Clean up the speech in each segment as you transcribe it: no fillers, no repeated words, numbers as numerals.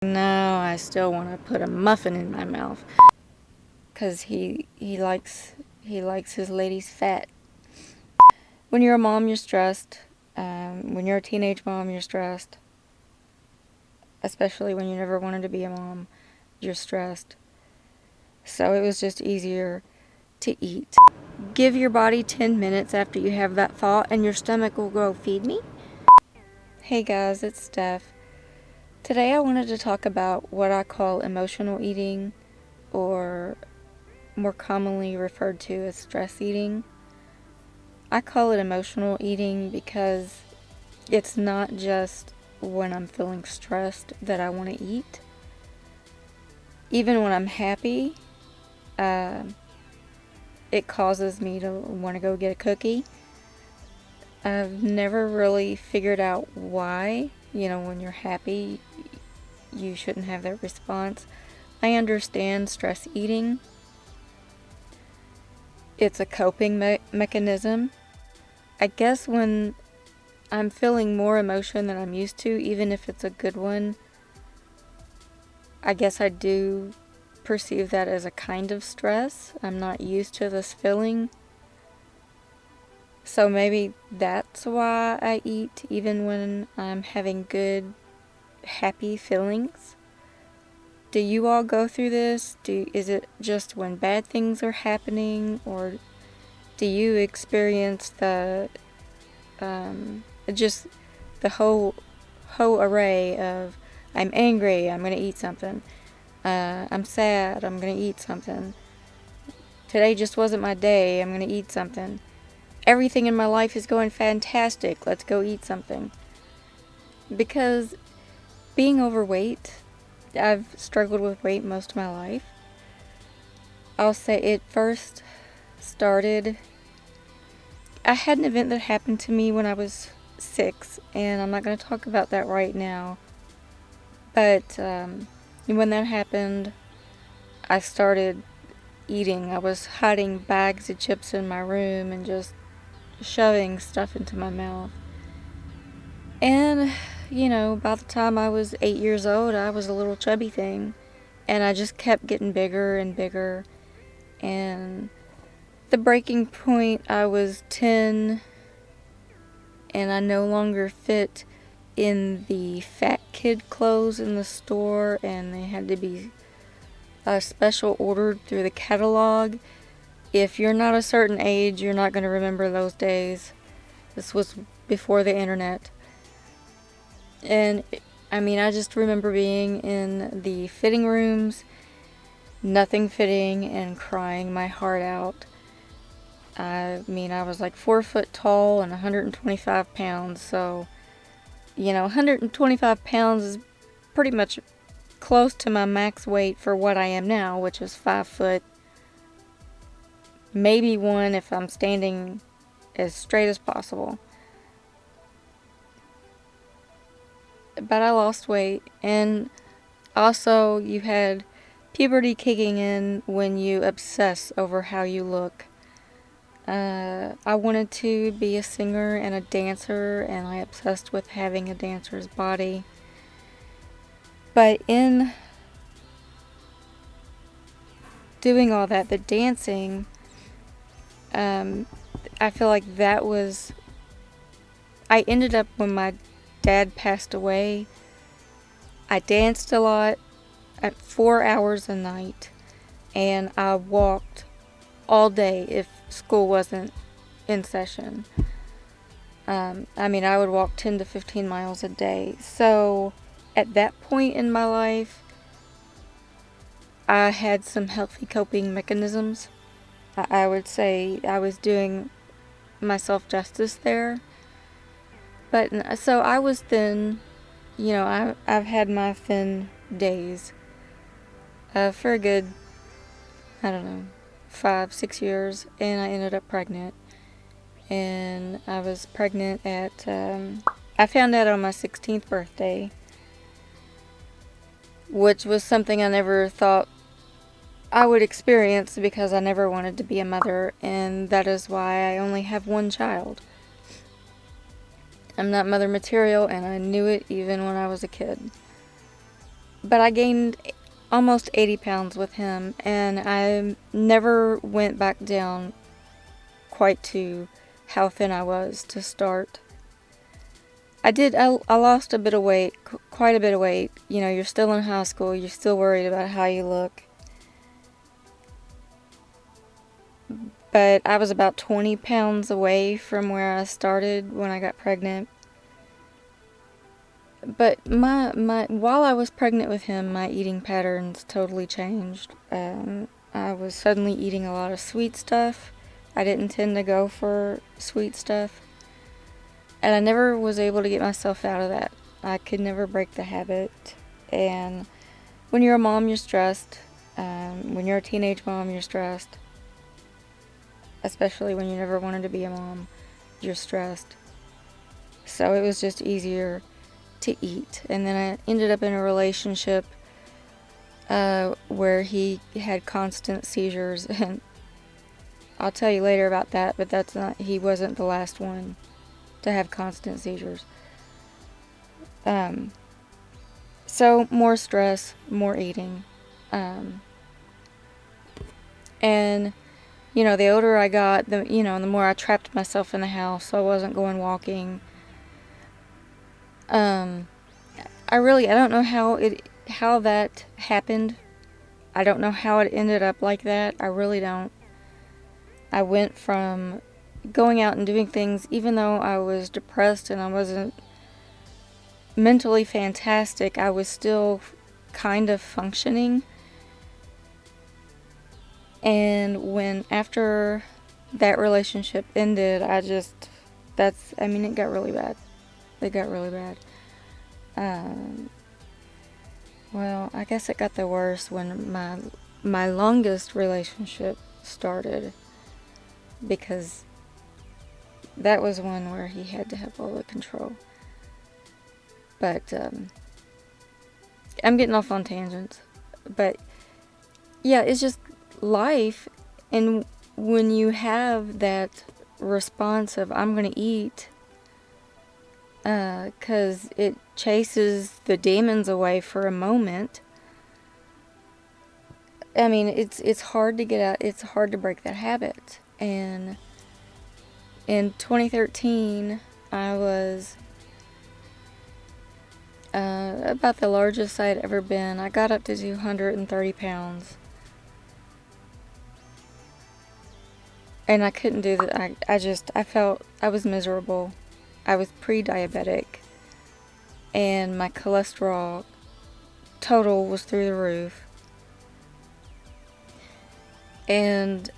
No, I still want to put a muffin in my mouth. Because he likes his ladies fat. When you're a mom, you're stressed. When you're a teenage mom, you're stressed. Especially when you never wanted to be a mom, you're stressed. So it was just easier to eat. Give your body 10 minutes after you have that thought and your stomach will go, feed me. Hey guys, it's Steph. Today I wanted to talk about what I call emotional eating, or more commonly referred to as stress eating. I call it emotional eating because it's not just when I'm feeling stressed that I want to eat. Even when I'm happy, it causes me to want to go get a cookie. I've never really figured out why. When you're happy, you shouldn't have that response. I understand stress eating. It's a coping mechanism. I guess when I'm feeling more emotion than I'm used to, even if it's a good one, I guess I do perceive that as a kind of stress. I'm not used to this feeling. So maybe that's why I eat even when I'm having good, happy feelings. Do you all go through this? Is it just when bad things are happening, or do you experience just the whole array of I'm angry, I'm gonna eat something. I'm sad, I'm gonna eat something. Today just wasn't my day, I'm gonna eat something. Everything in my life is going fantastic, let's go eat something. Because being overweight, I've struggled with weight most of my life. I'll say it first started, I had an event that happened to me when I was 6, and I'm not going to talk about that right now. But when that happened, I started eating. I was hiding bags of chips in my room and just shoving stuff into my mouth. And, by the time I was 8 years old, I was a little chubby thing. And I just kept getting bigger and bigger. And the breaking point, I was 10, and I no longer fit in the fat kid clothes in the store, and they had to be special ordered through the catalog. If you're not a certain age, you're not going to remember those days. This was before the internet. And I just remember being in the fitting rooms, nothing fitting, and crying my heart out. I was like 4 foot tall and 125 pounds, so 125 pounds is pretty much close to my max weight for what I am now, which is 5 foot, maybe 1 if I'm standing as straight as possible. But I lost weight, and also you had puberty kicking in when you obsess over how you look. I wanted to be a singer and a dancer, and I obsessed with having a dancer's body. But in doing all that, the dancing, I feel like that was... I ended up, when my dad passed away, I danced a lot at 4 hours a night, and I walked all day if school wasn't in session. I would walk 10 to 15 miles a day. So at that point in my life, I had some healthy coping mechanisms. I would say I was doing myself justice there. But so I was thin. I've had my thin days for a good, 5-6 years, and I ended up pregnant. And I was pregnant at, I found out on my 16th birthday, which was something I never thought I would experience because I never wanted to be a mother, and that is why I only have one child. I'm not mother material, and I knew it even when I was a kid. but I gained almost 80 pounds with him, and I never went back down quite to how thin I was to start. I lost a bit of weight, quite a bit of weight. You know, you're still in high school, you're still worried about how you look. But I was about 20 pounds away from where I started when I got pregnant. But while I was pregnant with him, my eating patterns totally changed. I was suddenly eating a lot of sweet stuff. I didn't tend to go for sweet stuff. And I never was able to get myself out of that. I could never break the habit. And when you're a mom, you're stressed. When you're a teenage mom, you're stressed. Especially when you never wanted to be a mom, you're stressed. So it was just easier to eat. And then I ended up in a relationship where he had constant seizures. And I'll tell you later about that, but he wasn't the last one to have constant seizures. So more stress, more eating. And, you know, the older I got, the more I trapped myself in the house, so I wasn't going walking. I don't know how that happened. I don't know how it ended up like that. I really don't. I went from going out and doing things, even though I was depressed and I wasn't mentally fantastic, I was still kind of functioning. And after that relationship ended, it got really bad. It got really bad. Well, I guess it got the worst when my longest relationship started, because that was one where he had to have all the control. But I'm getting off on tangents. But yeah, it's just life. And when you have that response of I'm going to eat, because it chases the demons away for a moment. I mean, it's hard to get out. It's hard to break that habit. And in 2013, I was about the largest I'd ever been. I got up to 230 pounds. And I couldn't do that. I felt I was miserable. I was pre-diabetic. And my cholesterol total was through the roof. And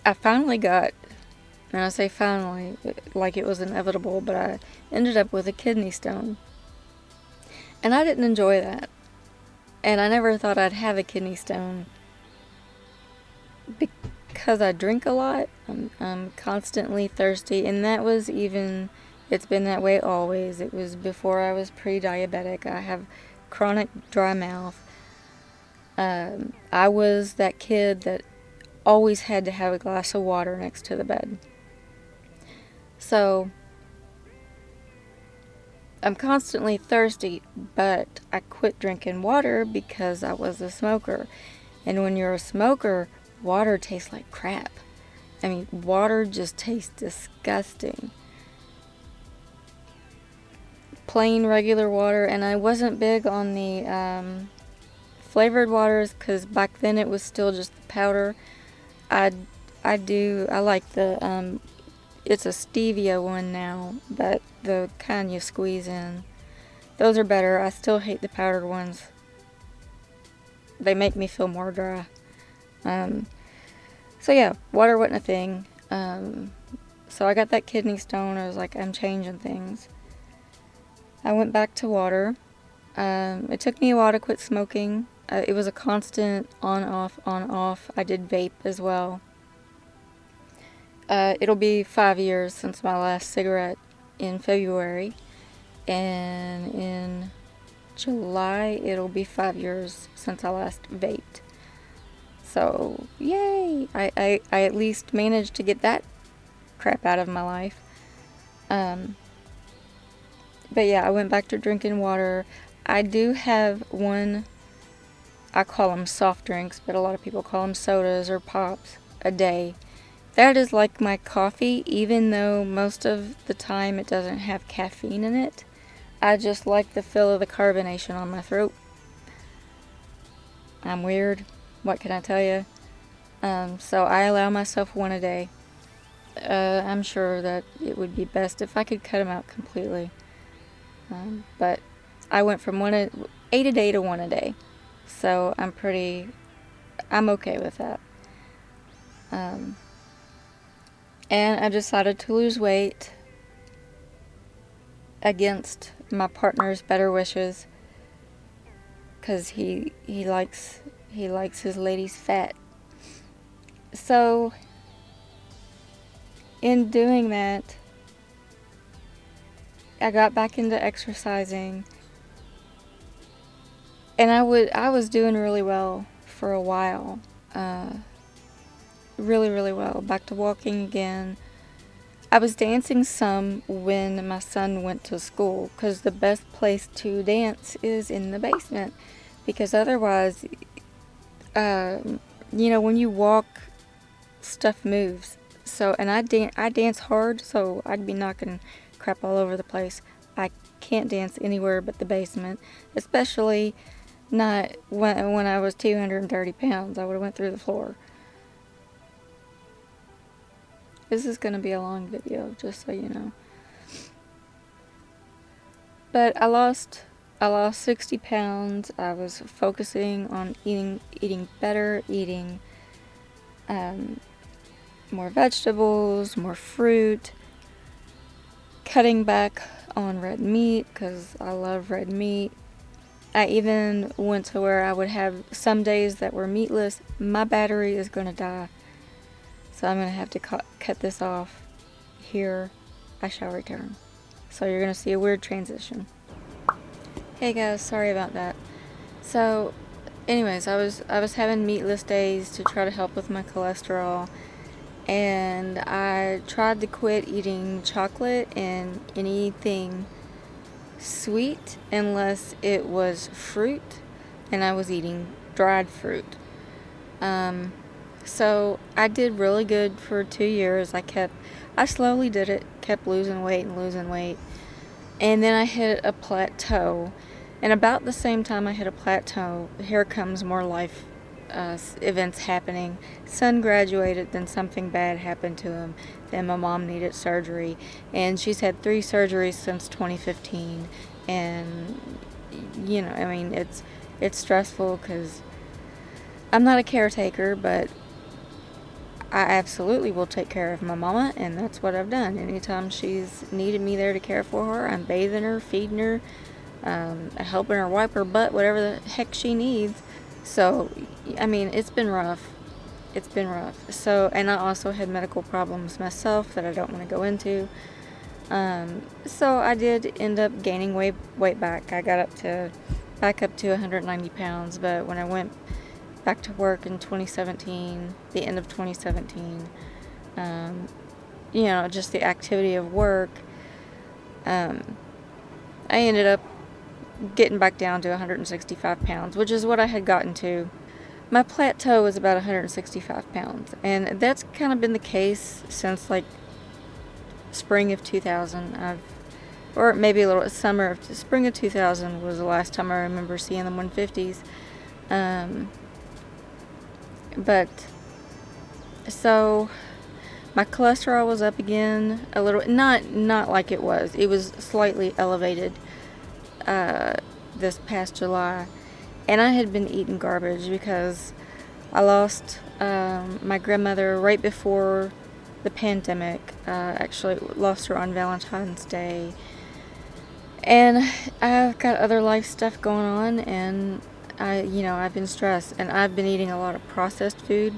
I finally got, and I say finally, like it was inevitable, but I ended up with a kidney stone. And I didn't enjoy that. And I never thought I'd have a kidney stone because I drink a lot. I'm constantly thirsty, and it's been that way always. It was before I was pre-diabetic. I have chronic dry mouth. I was that kid that always had to have a glass of water next to the bed. So I'm constantly thirsty, but I quit drinking water because I was a smoker. And when you're a smoker, water tastes like crap. I mean, water just tastes disgusting. Plain regular water, and I wasn't big on the flavored waters because back then it was still just the powder. I like the it's a stevia one now, but the kind you squeeze in. Those are better. I still hate the powdered ones. They make me feel more dry. So yeah, water wasn't a thing. So I got that kidney stone. I was like, I'm changing things. I went back to water. It took me a while to quit smoking. It was a constant on, off. I did vape as well. It'll be 5 years since my last cigarette in February. And in July, it'll be 5 years since I last vaped. So, yay! I at least managed to get that crap out of my life. But yeah, I went back to drinking water. I do have one, I call them soft drinks, but a lot of people call them sodas or pops, a day. That is like my coffee, even though most of the time it doesn't have caffeine in it. I just like the feel of the carbonation on my throat. I'm weird. What can I tell you? So I allow myself one a day. I'm sure that it would be best if I could cut them out completely. But I went from 8 a day to 1 a day. So I'm okay with that. And I decided to lose weight against my partner's better wishes, because he likes his ladies fat. So in doing that, I got back into exercising, and I was doing really well for a while. Really, really well. Back to walking again. I was dancing some when my son went to school, because the best place to dance is in the basement, because otherwise, when you walk, stuff moves. So, and I dance hard, so I'd be knocking crap all over the place. I can't dance anywhere but the basement, especially not when I was 230 pounds. I would have went through the floor. This is going to be a long video, just so you know. But I lost 60 pounds. I was focusing on eating better, eating more vegetables, more fruit, cutting back on red meat, because I love red meat. I even went to where I would have some days that were meatless. My battery is going to die. So I'm going to have to cut this off here. I shall return. So you're going to see a weird transition. Hey guys, sorry about that. So anyways, I was having meatless days to try to help with my cholesterol, and I tried to quit eating chocolate and anything sweet unless it was fruit, and I was eating dried fruit. So I did really good for 2 years. I slowly did it, kept losing weight, and then I hit a plateau. And about the same time I hit a plateau, here comes more life events happening. Son graduated, then something bad happened to him. Then my mom needed surgery, and she's had 3 surgeries since 2015. And it's stressful, because I'm not a caretaker, but I absolutely will take care of my mama, and that's what I've done. Anytime she's needed me there to care for her, I'm bathing her, feeding her, helping her wipe her butt, whatever the heck she needs. So, it's been rough. It's been rough. So, and I also had medical problems myself that I don't want to go into. So I did end up gaining weight back. I got back up to 190 pounds, but when I went back to work in 2017, the end of 2017, just the activity of work, I ended up getting back down to 165 pounds, which is what I had gotten to. My plateau was about 165 pounds, and that's kind of been the case since like spring of 2000. Or maybe a little spring of 2000 was the last time I remember seeing the 150s. But so my cholesterol was up again a little, not like it was slightly elevated this past July, and I had been eating garbage because I lost my grandmother right before the pandemic. Actually lost her on Valentine's Day, and I've got other life stuff going on, and I've been stressed, and I've been eating a lot of processed food.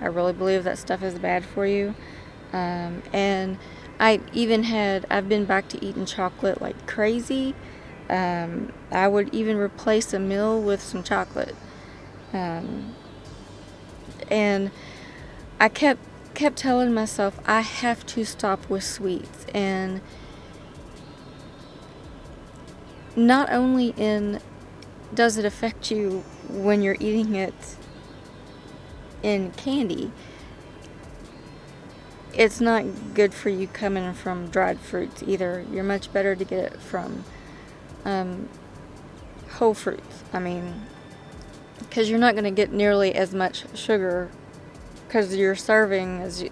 I really believe that stuff is bad for you. And I've been back to eating chocolate like crazy. I would even replace a meal with some chocolate. And I kept telling myself I have to stop with sweets. And not only does it affect you when you're eating it in candy, it's not good for you coming from dried fruits either. You're much better to get it from whole fruits. I mean, because you're not going to get nearly as much sugar, because you're serving as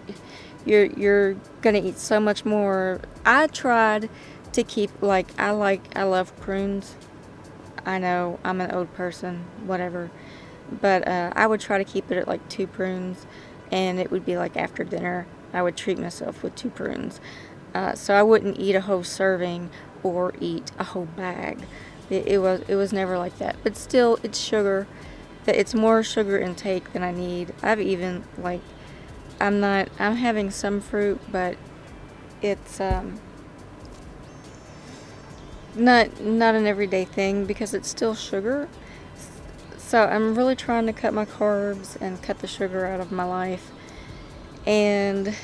you're going to eat so much more. I tried to keep, I love prunes. I know I'm an old person, whatever, but I would try to keep it at 2 prunes, and it would be after dinner I would treat myself with 2 prunes. So I wouldn't eat a whole serving or eat a whole bag. It was never like that. But still, it's sugar. It's more sugar intake than I need. I've even I'm having some fruit, but it's not an everyday thing because it's still sugar. So I'm really trying to cut my carbs and cut the sugar out of my life. And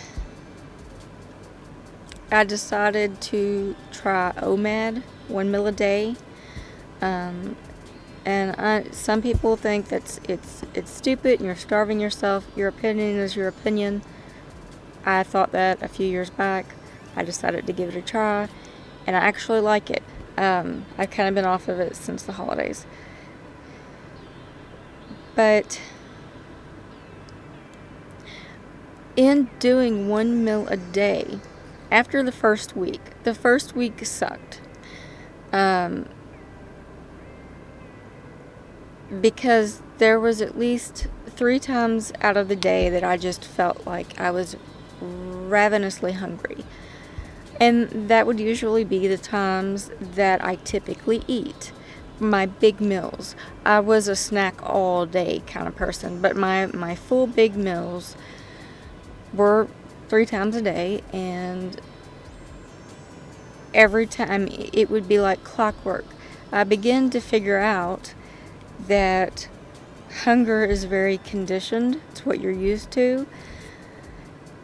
I decided to try OMAD, 1 meal a day. And some people think that it's stupid and you're starving yourself. Your opinion is your opinion. I thought that a few years back. I decided to give it a try, and I actually like it. I've kind of been off of it since the holidays. But in doing 1 meal a day, after the first week sucked. Because there was at least 3 times out of the day that I just felt like I was ravenously hungry. And that would usually be the times that I typically eat my big meals. I was a snack all day kind of person, but my full big meals were 3 times a day, and every time it would be like clockwork. I began to figure out that hunger is very conditioned. It's what you're used to.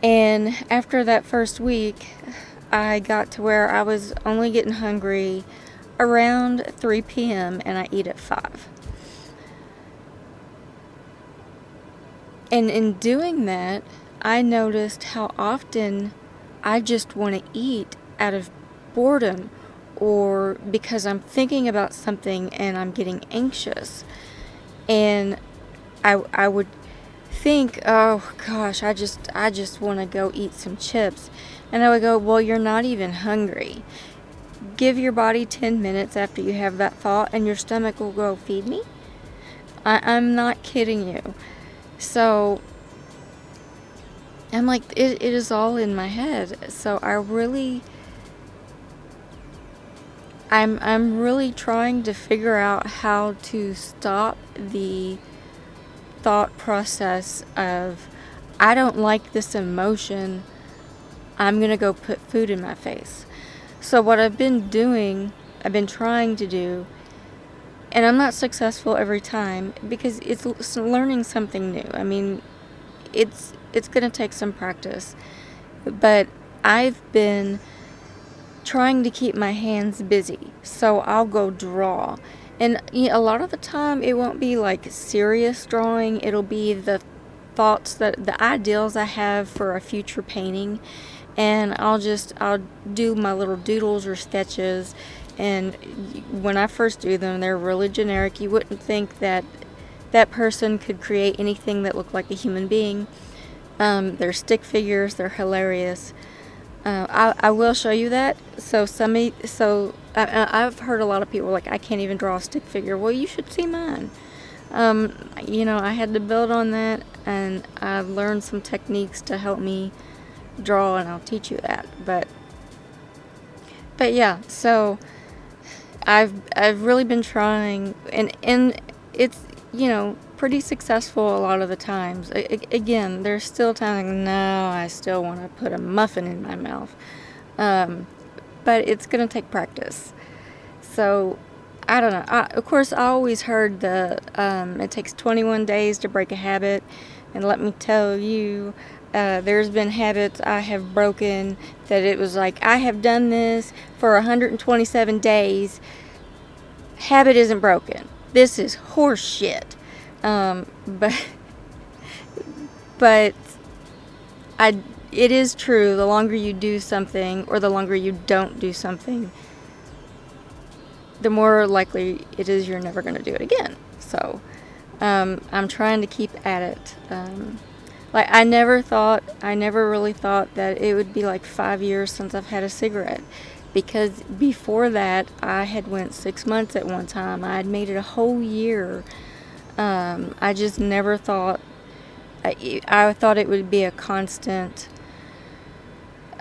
And after that first week, I got to where I was only getting hungry around 3 p.m. and I eat at 5. And in doing that, I noticed how often I just want to eat out of boredom, or because I'm thinking about something and I'm getting anxious. And I would think, oh gosh, I just want to go eat some chips. And I would go, well, you're not even hungry. Give your body 10 minutes after you have that thought and your stomach will go, feed me? I'm not kidding you. So I'm like, it is all in my head. So I'm really trying to figure out how to stop the thought process of, I don't like this emotion, I'm going to go put food in my face. So what I've been trying to do, and I'm not successful every time because it's learning something new. I mean, it's going to take some practice, but I've been trying to keep my hands busy. So I'll go draw. And a lot of the time it won't be serious drawing. It'll be the thoughts, the ideals I have for a future painting. And I'll do my little doodles or sketches. And when I first do them, they're really generic. You wouldn't think that person could create anything that looked like a human being. They're stick figures. They're hilarious. I will show you that. I've heard a lot of people I can't even draw a stick figure. Well, you should see mine. I had to build on that, and I've learned some techniques to help me draw, and I'll teach you that. But yeah, so I've really been trying, and it's pretty successful a lot of the times. Again, there's still times, no, I still want to put a muffin in my mouth. But it's going to take practice. So, I don't know. Of course, I always heard it takes 21 days to break a habit. And let me tell you, there's been habits I have broken that it was I have done this for 127 days. habit isn't broken. This is horse shit. But it is true, the longer you do something or the longer you don't do something, the more likely it is you're never going to do it again. So I'm trying to keep at it. Like I never really thought that it would be like 5 years since I've had a cigarette, because before that I had went 6 months at one time. I had made it a whole year. I just never thought, I thought it would be a constant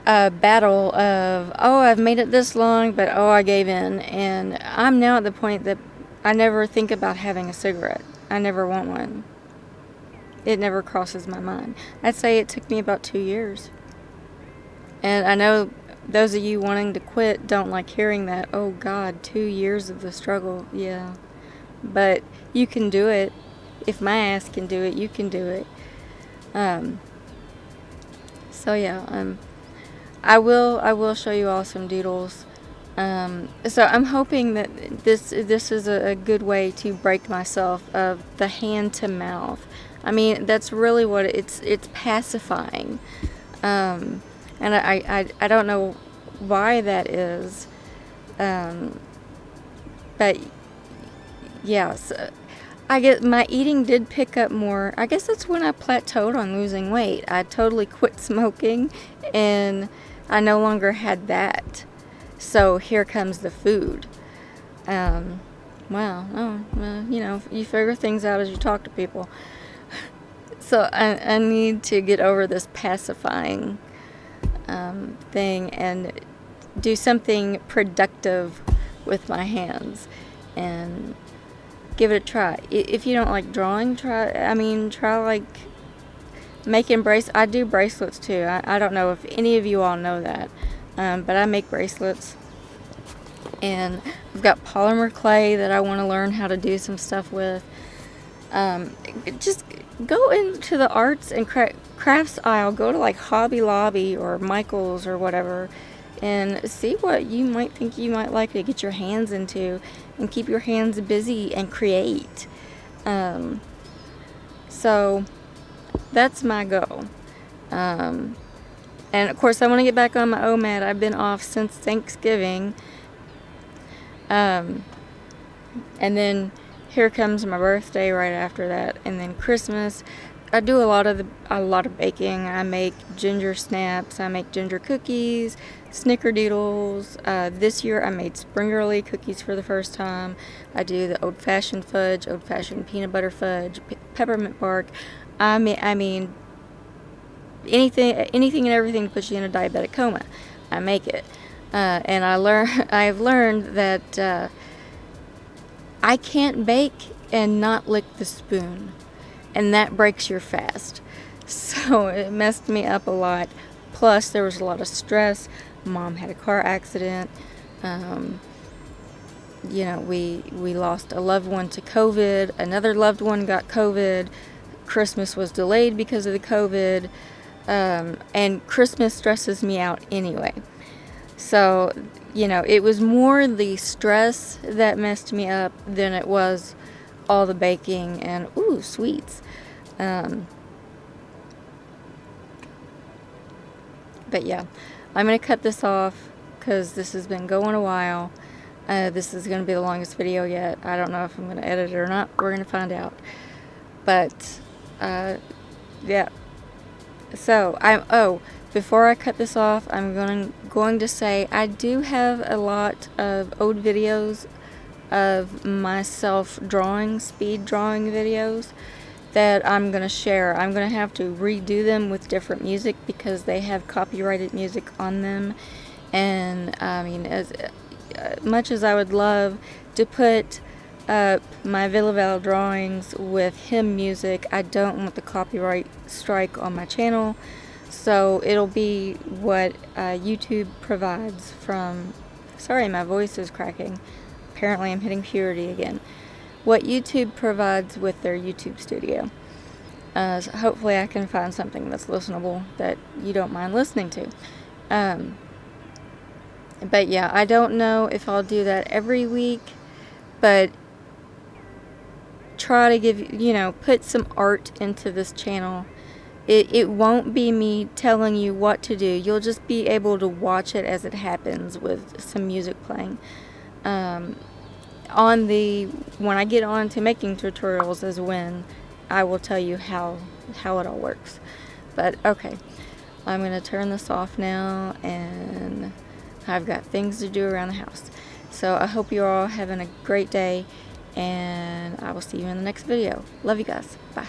battle of, oh, I've made it this long, but oh, I gave in. And I'm now at the point that I never think about having a cigarette. I never want one. It never crosses my mind. I'd say it took me about 2 years. And I know those of you wanting to quit don't like hearing that. Oh God, 2 years of the struggle. Yeah. But you can do it. If my ass can do it, you can do it. So yeah, I will show you all some doodles. So I'm hoping that this is a good way to break myself of the hand to mouth. I mean, that's really what it's pacifying. And I don't know why that is. But yes, I guess my eating did pick up more. I guess that's when I plateaued on losing weight. I totally quit smoking and I no longer had that. So here comes the food. You figure things out as you talk to people. So I need to get over this pacifying thing and do something productive with my hands and give it a try. If you don't like drawing, try like making I do bracelets too. I don't know if any of you all know that, but I make bracelets, and I've got polymer clay that I want to learn how to do some stuff with. Just go into the arts and crafts aisle, go to like Hobby Lobby or Michael's or whatever, and see what you might think you might like to get your hands into and keep your hands busy and create. So that's my goal. And of course I want to get back on my OMAD. I've been off since Thanksgiving. And then here comes my birthday right after that, and then Christmas. I do a lot of baking. I make ginger snaps, I make ginger cookies, snickerdoodles. This year I made springerly cookies for the first time. I do the old-fashioned fudge, old-fashioned peanut butter fudge, peppermint bark. I mean anything and everything puts you in a diabetic coma. I make it. And I've learned that I can't bake and not lick the spoon, and that breaks your fast. So it messed me up a lot. Plus there was a lot of stress. Mom had a car accident. We lost a loved one to COVID. Another loved one got COVID. Christmas was delayed because of the COVID. And Christmas stresses me out anyway. So, it was more the stress that messed me up than it was all the baking and, sweets. But yeah, I'm going to cut this off because this has been going a while. This is going to be the longest video yet. I don't know if I'm going to edit it or not. We're going to find out. But, yeah. So, before I cut this off, I'm going to say I do have a lot of old videos of myself drawing, speed drawing videos that I'm going to share. I'm going to have to redo them with different music because they have copyrighted music on them. And I mean, as much as I would love to put up my Villavel drawings with hymn music, I don't want the copyright strike on my channel. So it'll be what YouTube provides from... Sorry, my voice is cracking. Apparently I'm hitting puberty again. What YouTube provides with their YouTube studio. So hopefully I can find something that's listenable that you don't mind listening to. But yeah, I don't know if I'll do that every week. but try to give, put some art into this channel. It won't be me telling you what to do. You'll just be able to watch it as it happens with some music playing. When I get on to making tutorials is when I will tell you how it all works. But okay, I'm going to turn this off now, and I've got things to do around the house. So I hope you're all having a great day, and I will see you in the next video. Love you guys. Bye.